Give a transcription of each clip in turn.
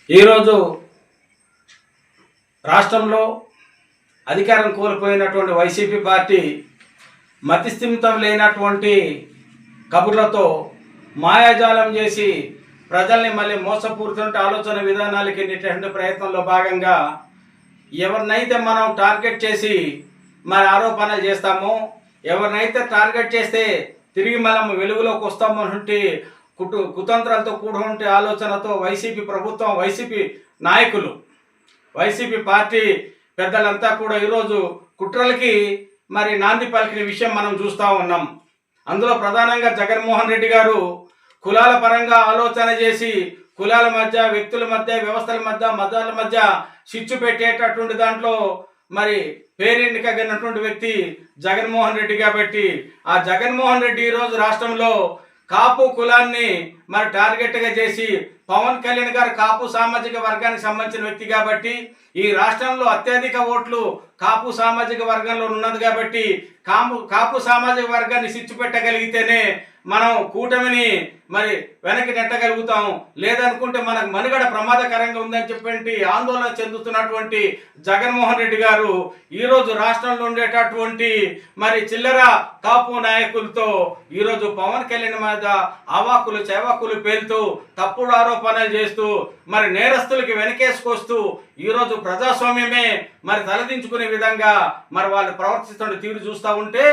ఈరోజు రాష్ట్రంలో అధికారం కోల్పోయినటువంటి వైసీపీ పార్టీ మతిస్థిమితం లేనటువంటి కబుర్లతో మాయాజాలం చేసి ప్రజల్ని మళ్ళీ మోసపూరిత ఆలోచన విధానాలకి నెట్టే ప్రయత్నంలో భాగంగా ఎవరినైతే మనం టార్గెట్ చేసి మరి ఆరోపణలు చేస్తామో, ఎవరినైతే టార్గెట్ చేస్తే తిరిగి మనం వెలుగులోకి వస్తాము అంటే కుతంత్రాలతో కూడి ఆలోచనతో వైసీపీ ప్రభుత్వం, వైసీపీ నాయకులు, వైసీపీ పార్టీ పెద్దలంతా కూడా ఈరోజు కుట్రలకి మరి నాంది పలికిన విషయం మనం చూస్తూ ఉన్నాం. అందులో ప్రధానంగా జగన్మోహన్ రెడ్డి గారు కులాల పరంగా ఆలోచన చేసి కులాల మధ్య, వ్యక్తుల మధ్య, వ్యవస్థల మధ్య, మతాల మధ్య చిచ్చు పెట్టేటటువంటి దాంట్లో మరి పేరెన్నికగినటువంటి వ్యక్తి జగన్మోహన్ రెడ్డి కాబట్టి ఆ జగన్మోహన్ రెడ్డి ఈరోజు రాష్ట్రంలో కాపు కులాన్ని మరి టార్గెట్గా చేసి పవన్ కళ్యాణ్ గారు కాపు సామాజిక వర్గానికి సంబంధించిన వ్యక్తి కాబట్టి ఈ రాష్ట్రంలో అత్యధిక ఓట్లు కాపు సామాజిక వర్గంలో ఉన్నది కాబట్టి కాపు సామాజిక వర్గాన్ని సిచ్చు పెట్టగలిగితేనే మనం కూటమిని మరి వెనక్కి నెట్టగలుగుతాం, లేదనుకుంటే మనకు మనుగడ ప్రమాదకరంగా ఉందని చెప్పి ఆందోళన చెందుతున్నటువంటి జగన్మోహన్ రెడ్డి గారు ఈరోజు రాష్ట్రంలో ఉండేటటువంటి మరి చిల్లర కాపు నాయకులతో ఈరోజు పవన్ కళ్యాణ్ మీద అవాకులు చవాకులు పేలుతూ తప్పుడు ఆరోపణలు చేస్తూ మరి నేరస్తులకి వెనకేసుకొస్తూ ఈరోజు ప్రజాస్వామ్యమే మరి తలదించుకునే విధంగా మరి వాళ్ళు ప్రవర్తిస్తున్న తీరు చూస్తూ ఉంటే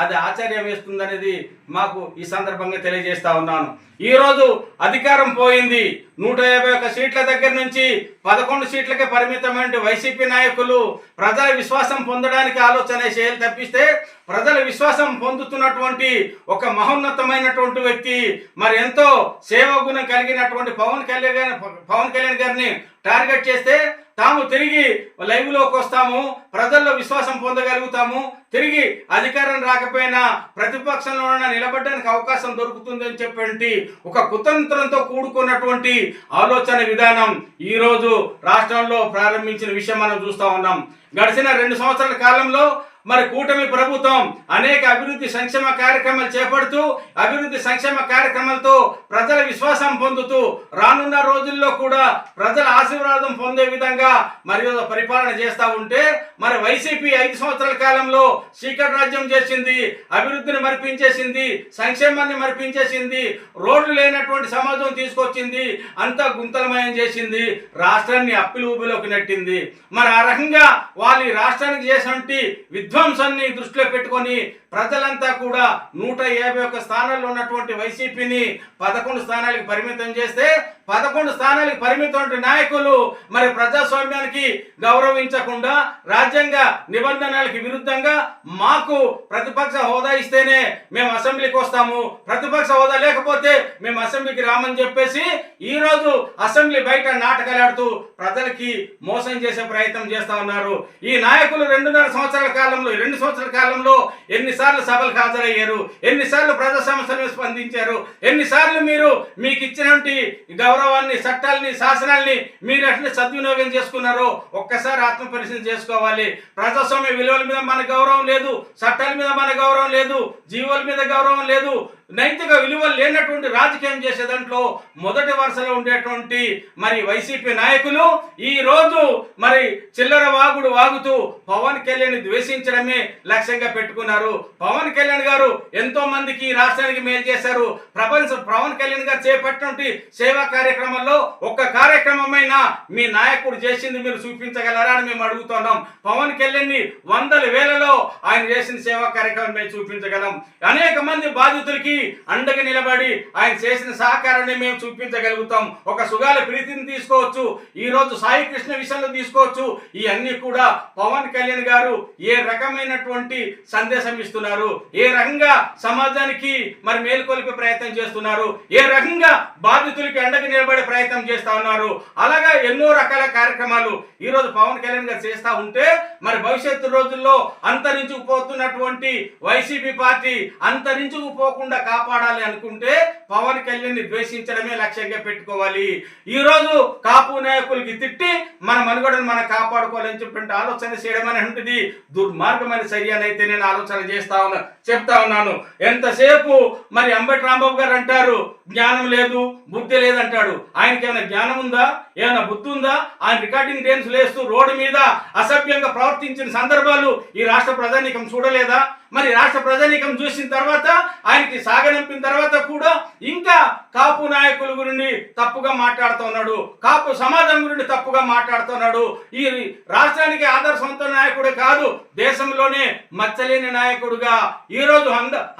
అది ఆశ్చర్యం వేస్తుందనేది మాకు ఈ సందర్భంగా తెలియజేస్తా ఉన్నాను. ఈరోజు అధికారం పోయింది, 151 సీట్ల దగ్గర నుంచి 11 సీట్లకే పరిమితమైన వైసీపీ నాయకులు ప్రజల విశ్వాసం పొందడానికి ఆలోచన చేయాలి తప్పిస్తే ప్రజల విశ్వాసం పొందుతున్నటువంటి ఒక మహోన్నతమైనటువంటి వ్యక్తి మరి ఎంతో సేవాగుణం కలిగినటువంటి పవన్ కళ్యాణ్ గారిని టార్గెట్ చేస్తే తాము తిరిగి లైవ్లోకి వస్తాము, ప్రజల్లో విశ్వాసం పొందగలుగుతాము, తిరిగి అధికారం రాకపోయినా ప్రతిపక్షంలో నిలబడడానికి అవకాశం దొరుకుతుందని చెప్పి ఒక కుతంత్రంతో కూడుకున్నటువంటి ఆలోచన విధానం ఈరోజు రాష్ట్రంలో ప్రారంభించిన విషయం మనం చూస్తూ ఉన్నాం. గడిచిన 2 సంవత్సరాల కాలంలో మరి కూటమి ప్రభుత్వం అనేక అభివృద్ధి సంక్షేమ కార్యక్రమాలు చేపడుతూ అభివృద్ధి సంక్షేమ కార్యక్రమాలతో ప్రజల విశ్వాసం పొందుతూ రానున్న రోజుల్లో కూడా ప్రజల ఆశీర్వాదం పొందే విధంగా మరి పరిపాలన చేస్తూ ఉంటే మరి వైసీపీ 5 సంవత్సరాల కాలంలో చీకటి రాజ్యం చేసింది, అభివృద్ధిని మరిపించేసింది, సంక్షేమాన్ని మరిపించేసింది, రోడ్లు లేనటువంటి సమాజం తీసుకొచ్చింది, అంతా గుంతలమయం చేసింది, రాష్ట్రాన్ని అప్పుల ఊబిలోకి నెట్టింది. మరి ఆ రకంగా వాళ్ళు రాష్ట్రానికి చేసినటువంటి విధ్వంసాన్ని దృష్టిలో పెట్టుకొని ప్రజలంతా కూడా 151 స్థానాల్లో ఉన్నటువంటి వైసీపీని 11 స్థానాలకు పరిమితం చేస్తే 11 స్థానాలకు పరిమితమైన నాయకులు మరి ప్రజాస్వామ్యానికి గౌరవించకుండా రాజ్యాంగ నిబంధనలకు విరుద్ధంగా మాకు ప్రతిపక్ష హోదా ఇస్తేనే మేము అసెంబ్లీకి వస్తాము, ప్రతిపక్ష హోదా లేకపోతే మేము అసెంబ్లీకి రామని చెప్పేసి ఈరోజు అసెంబ్లీ బయట నాటకాలాడుతూ ప్రజలకి మోసం చేసే ప్రయత్నం చేస్తా ఉన్నారు. ఈ నాయకులు 2 సంవత్సరాల కాలంలో ఎన్నిసార్లు సభలకు హాజరయ్యారు, ఎన్నిసార్లు ప్రజా సమస్యలను స్పందించారు, ఎన్నిసార్లు మీరు మీకు ఇచ్చినటువంటి గౌరవాన్ని, చట్టాలని, శాసనాల్ని మీరు ఎట్లా సద్వినియోగం చేసుకున్నారో ఒక్కసారి ఆత్మ పరిశీలన చేసుకోవాలి. ప్రజాస్వామ్య విలువల మీద మన గౌరవం లేదు, చట్టాల మీద మన గౌరవం లేదు, జీవుల మీద గౌరవం లేదు, నైతిక విలువలు లేనటువంటి రాజకీయం చేసే దాంట్లో మొదటి వరుసలో ఉండేటువంటి మరి వైసీపీ నాయకులు ఈ రోజు మరి చిల్లర వాగుతూ పవన్ కళ్యాణ్ ద్వేషించడమే లక్ష్యంగా పెట్టుకున్నారు. పవన్ కళ్యాణ్ గారు ఎంతో మందికి రాష్ట్రానికి మేలు చేశారు. పవన్ కళ్యాణ్ గారు చేపట్టినటువంటి సేవా కార్యక్రమంలో ఒక్క కార్యక్రమమైనా మీ నాయకుడు చేసింది మీరు చూపించగలరా అని మేము అడుగుతున్నాం. పవన్ కళ్యాణ్ ని 100,000 వేలలో ఆయన చేసిన సేవా కార్యక్రమం మేము చూపించగలం. అనేక మంది బాధితులకి అండగా నిలబడి ఆయన చేసిన సహకారాన్ని మేము చూపించగలుగుతాం. ఒక సుగాల ప్రీతిని తీసుకోవచ్చు, ఈ రోజు సాయి కృష్ణ విషయంలో తీసుకోవచ్చు. ఇవన్నీ కూడా పవన్ కళ్యాణ్ గారు ఏ రకమైనటువంటి సందేశం ఇస్తున్నారు, ఏ రకంగా సమాజానికి మరి మేలుకొల్పే ప్రయత్నం చేస్తున్నారు, ఏ రకంగా బాధితులకి అండగా నిలబడే ప్రయత్నం చేస్తా ఉన్నారు. అలాగా ఎన్నో రకాల కార్యక్రమాలు ఈ రోజు పవన్ కళ్యాణ్ గారు చేస్తా ఉంటే మరి భవిష్యత్తు రోజుల్లో అంతరించుకుపోతున్నటువంటి వైసీపీ పార్టీ అంతరించుకుపోకుండా కాపాడాలి అనుకుంటే పవన్ కళ్యాణ్ ద్వేషించడమే లక్ష్యంగా పెట్టుకోవాలి. ఈరోజు కాపు నాయకులకి తిట్టి మన మనుగడను మనం కాపాడుకోవాలని చెప్పి ఆలోచన చేయడం అనేది దుర్మార్గమైన చర్య అయితే నేను ఆలోచన చెప్తా ఉన్నాను. ఎంతసేపు మరి అంబటి రాంబాబు గారు అంటారు జ్ఞానం లేదు బుద్ధి లేదంటాడు. ఆయనకి ఏమైనా జ్ఞానం ఉందా, ఏమైనా బుద్ధి ఉందా? ఆయన రికార్డింగ్ డ్యాన్స్ లేస్తూ రోడ్డు మీద అసభ్యంగా ప్రవర్తించిన సందర్భాలు ఈ రాష్ట్ర ప్రజానీకం చూడలేదా? మరి రాష్ట్ర ప్రజానీకం చూసిన తర్వాత ఆయనకి సాగనంపిన తర్వాత కూడా ఇంకా కాపు నాయకుల గురించి తప్పుగా మాట్లాడుతున్నాడు, కాపు సమాజం గురించి తప్పుగా మాట్లాడుతున్నాడు. ఈ రాష్ట్రానికి ఆదర్శవంత నాయకుడే కాదు, దేశంలోనే మచ్చలేని నాయకుడుగా ఈరోజు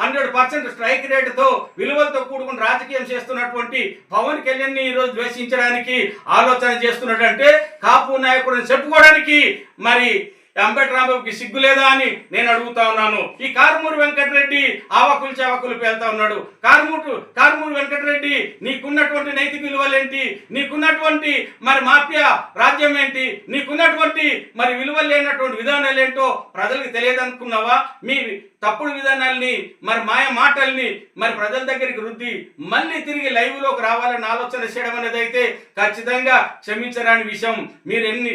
100% స్ట్రైక్ రేటుతో విలువలతో కూడుకుని రాజకీయం చేస్తున్నటువంటి పవన్ కళ్యాణ్ ఈరోజు ద్వేషించడానికి ఆలోచన చేస్తున్నాడంటే కాపు నాయకుడిని చెప్పుకోవడానికి మరి అంబటి రాంబాబుకి సిగ్గు లేదా అని నేను అడుగుతా ఉన్నాను. ఈ కారుమూరి వెంకటరెడ్డి ఆవకులు చావకులు పేలుతా ఉన్నాడు. కారుమూరి వెంకటరెడ్డి నీకున్నటువంటి నైతిక విలువలేంటి, నీకున్నటువంటి మరి మాఫియా రాజ్యం ఏంటి, నీకున్నటువంటి మరి విలువలు లేనటువంటి విధానాలు ఏంటో ప్రజలకు తెలియదనుకున్నావా? మీ తప్పుడు విధానాల్ని మరి మాయ మాటల్ని మరి ప్రజల దగ్గరికి రుద్ది మళ్ళీ తిరిగి లైవ్లోకి రావాలని ఆలోచన చేయడం అనేది అయితే ఖచ్చితంగా క్షమించరాని విషయం. మీరు ఎన్ని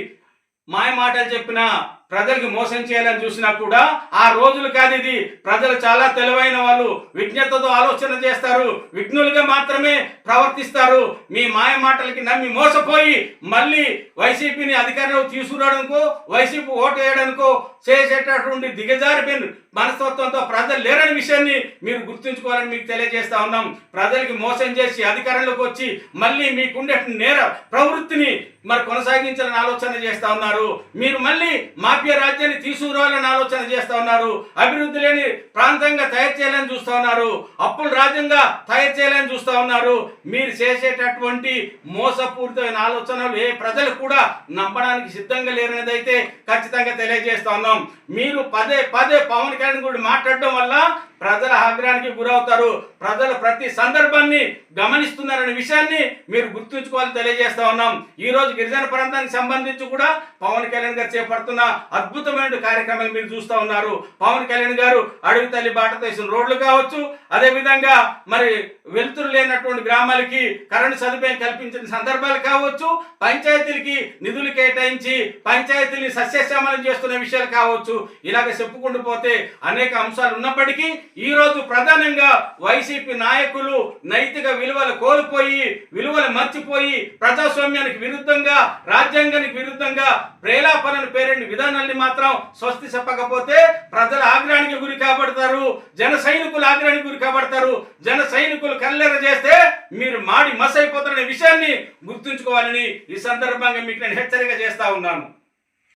మాయ మాటలు చెప్పినా ప్రజలకు మోసం చేయాలని చూసినా కూడా ఆ రోజులు కాదు ఇది. ప్రజలు చాలా తెలివైన వాళ్ళు, విజ్ఞతతో ఆలోచన చేస్తారు, విఘ్నులుగా మాత్రమే ప్రవర్తిస్తారు. మీ మాయ మాటలకి నమ్మి మోసపోయి మళ్ళీ వైసీపీని అధికారంలో తీసుకురావడానికో వైసీపీ ఓటు వేయడానికో చేసేటటువంటి దిగజారిపోయిన మనస్తత్వంతో ప్రజలు లేరని విషయాన్ని మీరు గుర్తుంచుకోవాలని మీకు తెలియజేస్తా ఉన్నాం. ప్రజలకి మోసం చేసి అధికారంలోకి వచ్చి మళ్ళీ మీకుండే నేర ప్రవృత్తిని మరి కొనసాగించాలని ఆలోచన చేస్తా ఉన్నారు. మీరు మళ్ళీ మాఫియా రాజ్యాన్ని తీసుకురావాలని ఆలోచన చేస్తా ఉన్నారు. అభివృద్ధి లేని ప్రాంతంగా తయారు చేయాలని చూస్తా ఉన్నారు. అప్పుల రాజ్యంగా తయారు చేయాలని చూస్తా ఉన్నారు. మీరు చేసేటటువంటి మోసపూరితమైన ఆలోచనలు ఏ ప్రజలు కూడా నమ్మడానికి సిద్ధంగా లేరనేది అయితే ఖచ్చితంగా తెలియజేస్తా ఉన్నాం. మీరు పదే పదే పవన్ కళ్యాణ్ గురించి మాట్లాడడం వల్ల ప్రజల ఆగ్రహానికి గురవుతారు. ప్రజలు ప్రతి సందర్భాన్ని గమనిస్తున్నారనే విషయాన్ని మీరు గుర్తుంచుకోవాలని తెలియజేస్తా ఉన్నాం. ఈ రోజు గిరిజన ప్రాంతానికి సంబంధించి కూడా పవన్ కళ్యాణ్ గారు చేపడుతున్న అద్భుతమైన కార్యక్రమాలు మీరు చూస్తూ ఉన్నారు. పవన్ కళ్యాణ్ గారు అడవి తల్లి బాటతో వేసిన రోడ్లు కావచ్చు, అదేవిధంగా మరి వెలుతురు లేనటువంటి గ్రామాలకి కరెంటు సదుపాయం కల్పించిన సందర్భాలు కావచ్చు, పంచాయతీలకి నిధులు కేటాయించి పంచాయతీని సస్యశ్యామలం చేస్తున్న విషయాలు కావచ్చు, ఇలాగ చెప్పుకుంటూ పోతే అనేక అంశాలు ఉన్నప్పటికీ ఈ రోజు ప్రధానంగా వైసీపీ నాయకులు నైతిక విలువలు కోల్పోయి విలువలు మర్చిపోయి ప్రజాస్వామ్యానికి విరుద్ధంగా రాజ్యాంగానికి విరుద్ధంగా ప్రేలాపనను పేరెంట్ విధానాన్ని మాత్రం స్వస్తి చెప్పకపోతే ప్రజల ఆగ్రహానికి గురి కాబడతారు, జన సైనికులు ఆగ్రహానికి గురి కాబడతారు. జన సైనికులు కల్లెర చేస్తే మీరు మాడి మసైపోతారనే విషయాన్ని గుర్తుంచుకోవాలని ఈ సందర్భంగా మీకు నేను హెచ్చరిక చేస్తా ఉన్నాను.